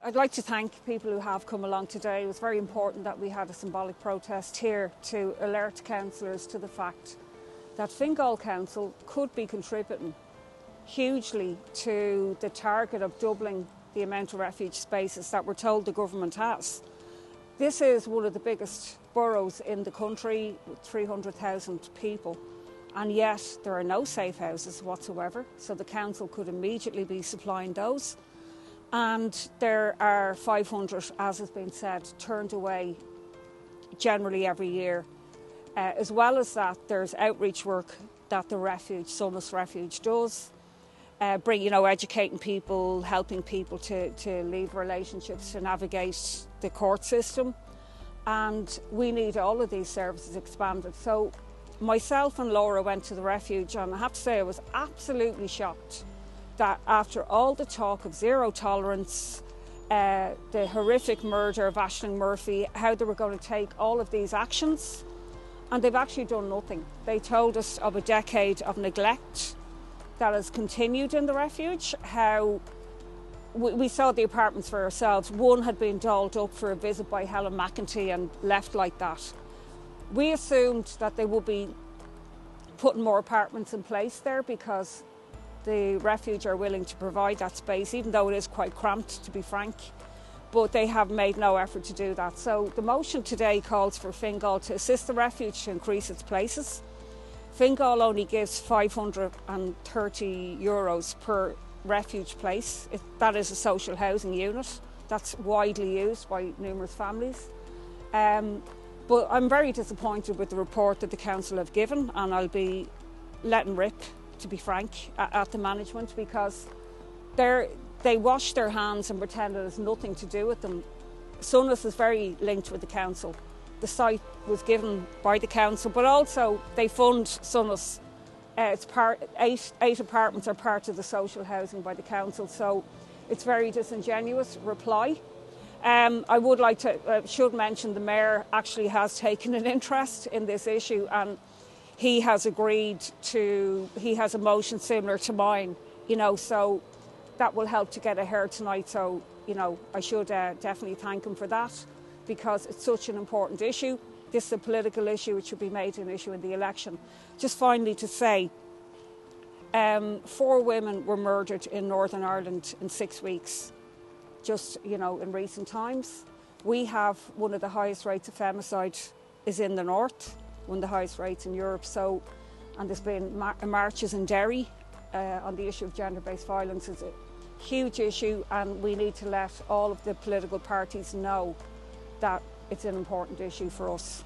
I'd like to thank people who have come along today. It was very important that we had a symbolic protest here to alert councillors to the fact that Fingal Council could be contributing hugely to the target of doubling the amount of refuge spaces that we're told the government has. This is one of the biggest boroughs in the country with 300,000 people, and yet there are no safe houses whatsoever, so the council could immediately be supplying those. And there are 500, as has been said, turned away generally every year. As well as that, there's outreach work that the Refuge, Sunnis Refuge does, educating people, helping people to leave relationships, to navigate the court system. And we need all of these services expanded. So myself and Laura went to the Refuge, and I have to say I was absolutely shocked that after all the talk of zero tolerance, the horrific murder of Aisling Murphy, how they were going to take all of these actions, and they've actually done nothing. They told us of a decade of neglect that has continued in the Refuge, how we saw the apartments for ourselves. One had been dolled up for a visit by Helen McEntee and left like that. We assumed that they would be putting more apartments in place there because the Refuge are willing to provide that space, even though it is quite cramped, to be frank. But they have made no effort to do that. So the motion today calls for Fingal to assist the Refuge to increase its places. Fingal only gives €530 per refuge place. That is a social housing unit. That's widely used by numerous families. But I'm very disappointed with the report that the council have given, and I'll be letting rip, to be frank, at the management, because they wash their hands and pretend it has nothing to do with them. Sunnis is very linked with the council. The site was given by the council, but also they fund Sunnis. Eight apartments are part of the social housing by the council, so it's very disingenuous reply. I would like to should mention the Mayor actually has taken an interest in this issue, and he has agreed he has a motion similar to mine, so that will help to get it heard tonight. So, I should definitely thank him for that, because it's such an important issue. This is a political issue. It should be made an issue in the election. Just finally to say, 4 women were murdered in Northern Ireland in 6 weeks, just, in recent times. We have one of the highest rates of femicide is in the north, one of the highest rates in Europe. So, and there's been marches in Derry on the issue of gender-based violence. It's a huge issue, and we need to let all of the political parties know that it's an important issue for us.